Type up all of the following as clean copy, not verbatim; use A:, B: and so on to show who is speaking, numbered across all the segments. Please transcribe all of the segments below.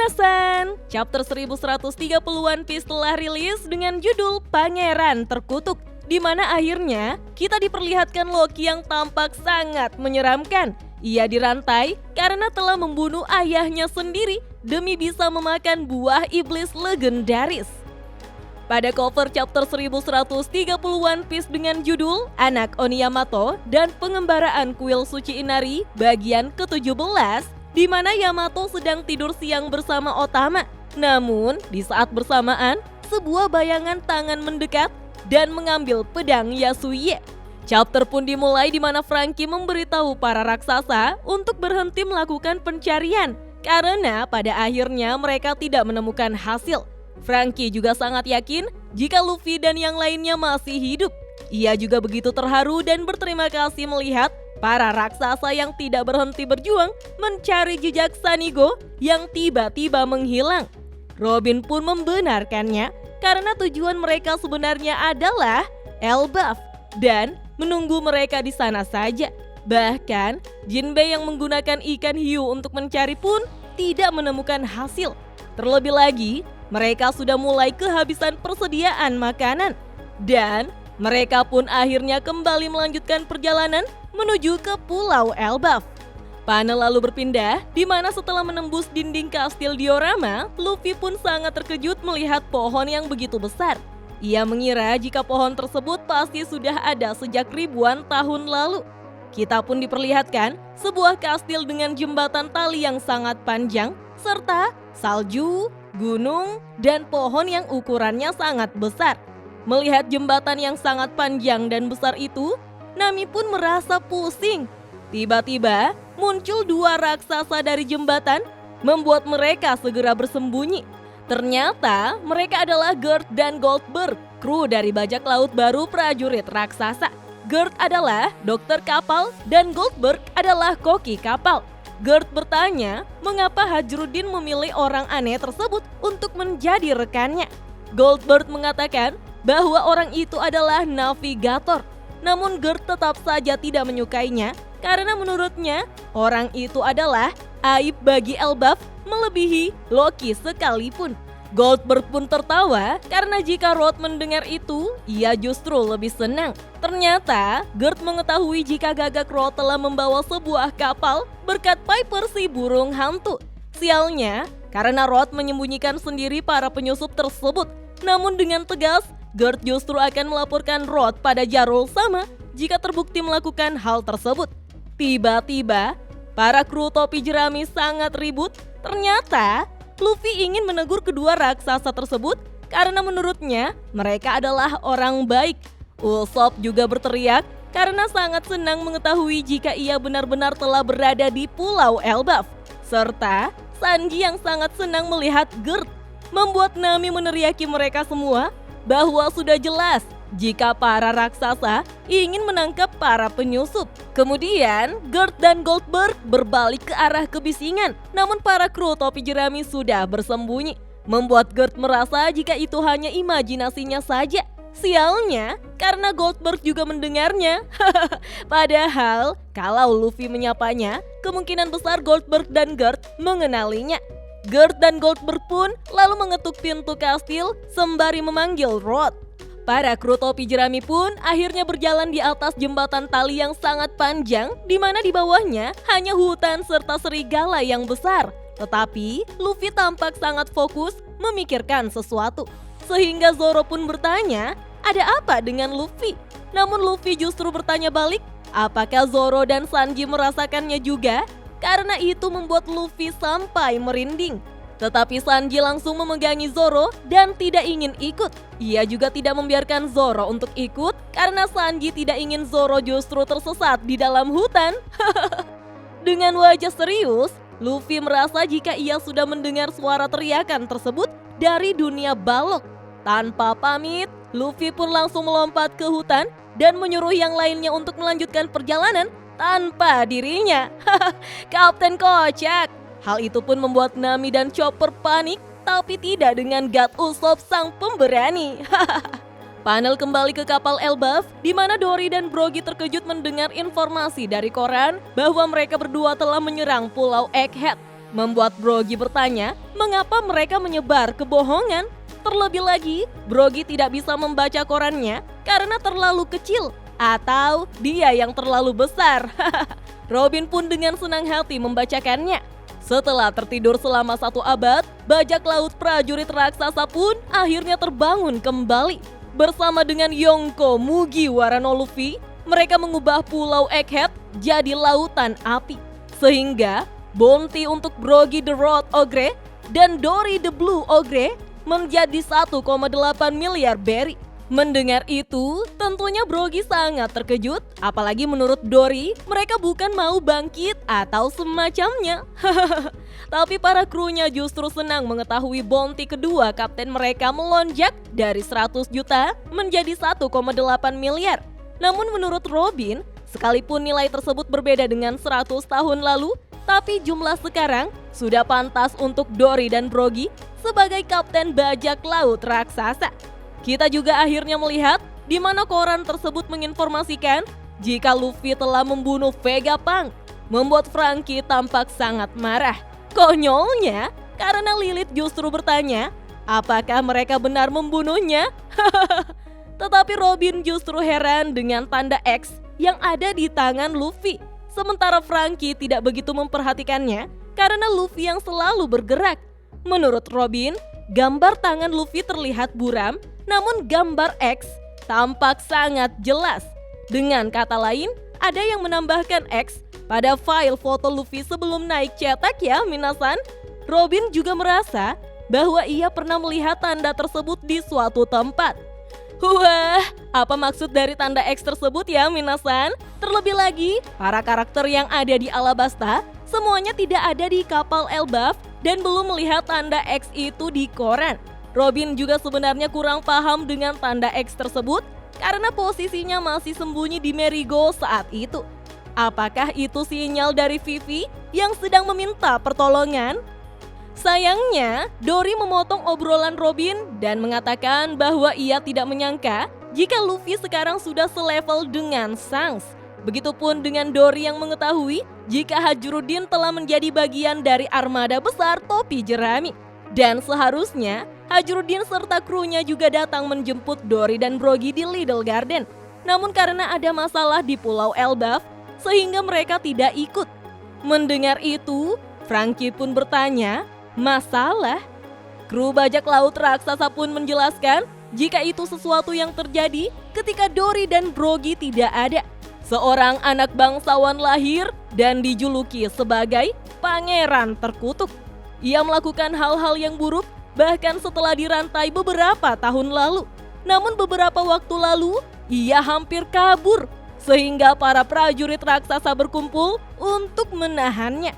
A: Hasan, chapter 1130 One Piece telah rilis dengan judul Pangeran Terkutuk, di mana akhirnya kita diperlihatkan Loki yang tampak sangat menyeramkan. Ia dirantai karena telah membunuh ayahnya sendiri demi bisa memakan buah iblis legendaris. Pada cover chapter 1130 One Piece dengan judul Anak Oni Yamato dan Pengembaraan Kuil Suci Inari bagian ke-17, di mana Yamato sedang tidur siang bersama Otama. Namun, di saat bersamaan, sebuah bayangan tangan mendekat dan mengambil pedang Yasuye. Chapter pun dimulai di mana Franky memberitahu para raksasa untuk berhenti melakukan pencarian karena pada akhirnya mereka tidak menemukan hasil. Franky juga sangat yakin jika Luffy dan yang lainnya masih hidup. Ia juga begitu terharu dan berterima kasih melihat para raksasa yang tidak berhenti berjuang mencari jejak Sanigo yang tiba-tiba menghilang. Robin pun membenarkannya karena tujuan mereka sebenarnya adalah Elbaf dan menunggu mereka di sana saja. Bahkan Jinbei yang menggunakan ikan hiu untuk mencari pun tidak menemukan hasil. Terlebih lagi, mereka sudah mulai kehabisan persediaan makanan dan mereka pun akhirnya kembali melanjutkan perjalanan menuju ke Pulau Elbaf. Panel lalu berpindah, di mana setelah menembus dinding kastil diorama, Luffy pun sangat terkejut melihat pohon yang begitu besar. Ia mengira jika pohon tersebut pasti sudah ada sejak ribuan tahun lalu. Kita pun diperlihatkan sebuah kastil dengan jembatan tali yang sangat panjang, serta salju, gunung, dan pohon yang ukurannya sangat besar. Melihat jembatan yang sangat panjang dan besar itu, Nami pun merasa pusing. Tiba-tiba muncul dua raksasa dari jembatan, membuat mereka segera bersembunyi. Ternyata mereka adalah Gert dan Goldberg, kru dari bajak laut baru prajurit raksasa. Gert adalah dokter kapal dan Goldberg adalah koki kapal. Gert bertanya mengapa Hajruddin memilih orang aneh tersebut untuk menjadi rekannya. Goldberg mengatakan bahwa orang itu adalah navigator. Namun Gert tetap saja tidak menyukainya karena menurutnya orang itu adalah aib bagi Elbaf melebihi Loki sekalipun. Goldberg pun tertawa karena jika Roth mendengar itu, ia justru lebih senang. Ternyata Gert mengetahui jika gagak Roth telah membawa sebuah kapal berkat Piper si burung hantu. Sialnya, karena Roth menyembunyikan sendiri para penyusup tersebut. Namun dengan tegas, Gert justru akan melaporkan Roth pada Jarul sama jika terbukti melakukan hal tersebut. Tiba-tiba, para kru topi jerami sangat ribut. Ternyata, Luffy ingin menegur kedua raksasa tersebut karena menurutnya mereka adalah orang baik. Usopp juga berteriak karena sangat senang mengetahui jika ia benar-benar telah berada di Pulau Elbaf. Serta Sanji yang sangat senang melihat Gert, membuat Nami meneriaki mereka semua bahwa sudah jelas jika para raksasa ingin menangkap para penyusup. Kemudian Gert dan Goldberg berbalik ke arah kebisingan, namun para kru topi jerami sudah bersembunyi, membuat Gert merasa jika itu hanya imajinasinya saja. Sialnya, karena Goldberg juga mendengarnya. Padahal kalau Luffy menyapanya, kemungkinan besar Goldberg dan Gert mengenalinya. Gert dan Goldberg pun lalu mengetuk pintu kastil sembari memanggil Roth. Para kru topi jerami pun akhirnya berjalan di atas jembatan tali yang sangat panjang, di mana di bawahnya hanya hutan serta serigala yang besar. Tetapi Luffy tampak sangat fokus memikirkan sesuatu. Sehingga Zoro pun bertanya, ada apa dengan Luffy? Namun Luffy justru bertanya balik, apakah Zoro dan Sanji merasakannya juga? Karena itu membuat Luffy sampai merinding. Tetapi Sanji langsung memegangi Zoro dan tidak ingin ikut. Ia juga tidak membiarkan Zoro untuk ikut karena Sanji tidak ingin Zoro justru tersesat di dalam hutan. Dengan wajah serius, Luffy merasa jika ia sudah mendengar suara teriakan tersebut dari dunia balok. Tanpa pamit, Luffy pun langsung melompat ke hutan dan menyuruh yang lainnya untuk melanjutkan perjalanan tanpa dirinya. Kapten kocak. Hal itu pun membuat Nami dan Chopper panik, tapi tidak dengan God Usopp sang pemberani. Panel kembali ke kapal Elbaf, di mana Dory dan Brogy terkejut mendengar informasi dari koran bahwa mereka berdua telah menyerang Pulau Egghead. membuat Brogy bertanya mengapa mereka menyebar kebohongan. Terlebih lagi, Brogy tidak bisa membaca korannya karena terlalu kecil atau dia yang terlalu besar. Robin pun dengan senang hati membacakannya. Setelah tertidur selama 1 abad, bajak laut prajurit raksasa pun akhirnya terbangun kembali. Bersama dengan Yonko, Mugiwara no Luffy, mereka mengubah pulau Egghead jadi lautan api. Sehingga bounty untuk Brogy the Road Ogre dan Dory the Blue Ogre menjadi 1,8 miliar berry. Mendengar itu, tentunya Brogy sangat terkejut. Apalagi menurut Dory, mereka bukan mau bangkit atau semacamnya. Tapi para krunya justru senang mengetahui bounty kedua kapten mereka melonjak dari 100 juta menjadi 1,8 miliar. Namun menurut Robin, sekalipun nilai tersebut berbeda dengan 100 tahun lalu, tapi jumlah sekarang sudah pantas untuk Dory dan Brogy sebagai kapten bajak laut raksasa. Kita juga akhirnya melihat di mana koran tersebut menginformasikan jika Luffy telah membunuh Vegapunk, membuat Franky tampak sangat marah. Konyolnya, karena Lilith justru bertanya, apakah mereka benar membunuhnya? Tetapi Robin justru heran dengan tanda X yang ada di tangan Luffy. Sementara Franky tidak begitu memperhatikannya karena Luffy yang selalu bergerak. Menurut Robin, gambar tangan Luffy terlihat buram, namun gambar X tampak sangat jelas. Dengan kata lain, ada yang menambahkan X pada file foto Luffy sebelum naik cetak ya minasan. Robin juga merasa bahwa ia pernah melihat tanda tersebut di suatu tempat. Wah, apa maksud dari tanda X tersebut ya minasan? Terlebih lagi, para karakter yang ada di Alabasta semuanya tidak ada di kapal Elbaf dan belum melihat tanda X itu di koran. Robin juga sebenarnya kurang paham dengan tanda X tersebut karena posisinya masih sembunyi di Merigo saat itu. Apakah itu sinyal dari Vivi yang sedang meminta pertolongan? Sayangnya, Dory memotong obrolan Robin dan mengatakan bahwa ia tidak menyangka jika Luffy sekarang sudah selevel dengan Shanks. Begitupun dengan Dory yang mengetahui jika Hajruddin telah menjadi bagian dari armada besar topi jerami. Dan seharusnya Hajruddin serta krunya juga datang menjemput Dory dan Brogy di Little Garden. Namun karena ada masalah di Pulau Elbaf, sehingga mereka tidak ikut. Mendengar itu, Franky pun bertanya, masalah? Kru bajak laut raksasa pun menjelaskan jika itu sesuatu yang terjadi ketika Dory dan Brogy tidak ada. Seorang anak bangsawan lahir dan dijuluki sebagai pangeran terkutuk. Ia melakukan hal-hal yang buruk bahkan setelah dirantai beberapa tahun lalu. Namun beberapa waktu lalu, ia hampir kabur sehingga para prajurit raksasa berkumpul untuk menahannya.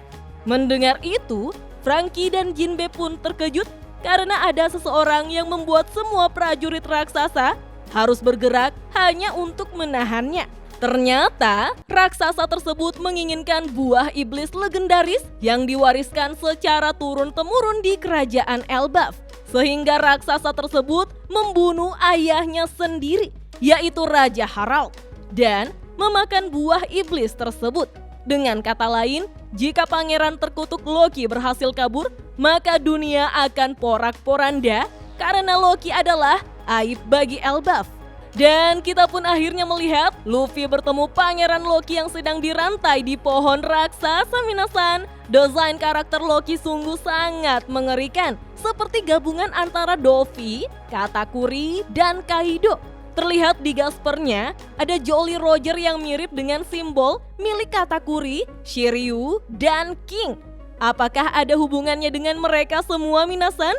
A: Mendengar itu, Franky dan Jinbe pun terkejut karena ada seseorang yang membuat semua prajurit raksasa harus bergerak hanya untuk menahannya. Ternyata raksasa tersebut menginginkan buah iblis legendaris yang diwariskan secara turun-temurun di kerajaan Elbaf. Sehingga raksasa tersebut membunuh ayahnya sendiri, yaitu Raja Harald, dan memakan buah iblis tersebut. Dengan kata lain, jika pangeran terkutuk Loki berhasil kabur, maka dunia akan porak-poranda karena Loki adalah aib bagi Elbaf. Dan kita pun akhirnya melihat Luffy bertemu pangeran Loki yang sedang dirantai di pohon raksasa minasan. Desain karakter Loki sungguh sangat mengerikan, seperti gabungan antara Doffy, Katakuri, dan Kaido. Terlihat di gaspernya ada Jolly Roger yang mirip dengan simbol milik Katakuri, Shiryu, dan King. Apakah ada hubungannya dengan mereka semua minasan?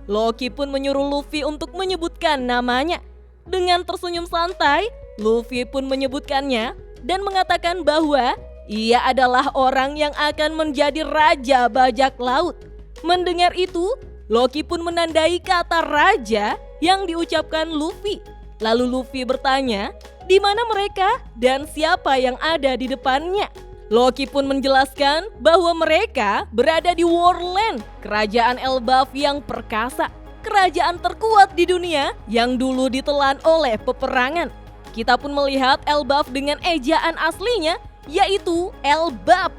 A: Loki pun menyuruh Luffy untuk menyebutkan namanya. Dengan tersenyum santai, Luffy pun menyebutkannya dan mengatakan bahwa ia adalah orang yang akan menjadi raja bajak laut. Mendengar itu, Loki pun menandai kata raja yang diucapkan Luffy. Lalu Luffy bertanya, di mana mereka dan siapa yang ada di depannya? Loki pun menjelaskan bahwa mereka berada di Worldland, kerajaan Elbaf yang perkasa. Kerajaan terkuat di dunia yang dulu ditelan oleh peperangan. Kita pun melihat Elbaf dengan ejaan aslinya, yaitu Elbap.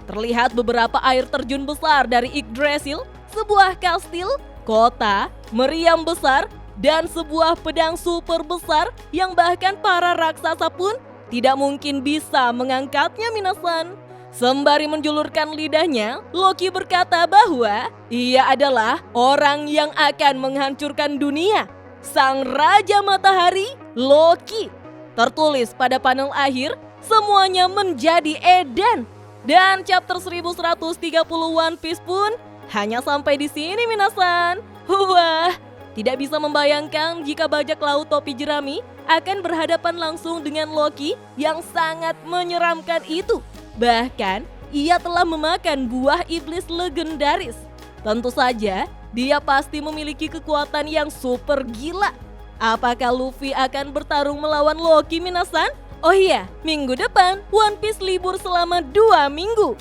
A: Terlihat beberapa air terjun besar dari Yggdrasil, sebuah kastil, kota, meriam besar, dan sebuah pedang super besar yang bahkan para raksasa pun tidak mungkin bisa mengangkatnya, minasan. Sembari menjulurkan lidahnya, Loki berkata bahwa ia adalah orang yang akan menghancurkan dunia. Sang Raja Matahari, Loki. Tertulis pada panel akhir, semuanya menjadi edan. Dan chapter 1130 One Piece pun hanya sampai di sini, minasan. Wah, tidak bisa membayangkan jika bajak laut topi jerami akan berhadapan langsung dengan Loki yang sangat menyeramkan itu. Bahkan, ia telah memakan buah iblis legendaris. Tentu saja, dia pasti memiliki kekuatan yang super gila. Apakah Luffy akan bertarung melawan Loki, minasan? Oh iya, minggu depan One Piece libur selama 2 minggu.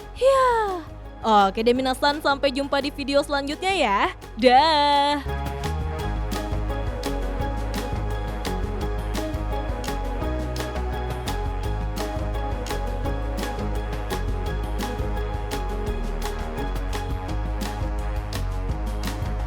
A: Oke deh minasan, sampai jumpa di video selanjutnya ya. Dah.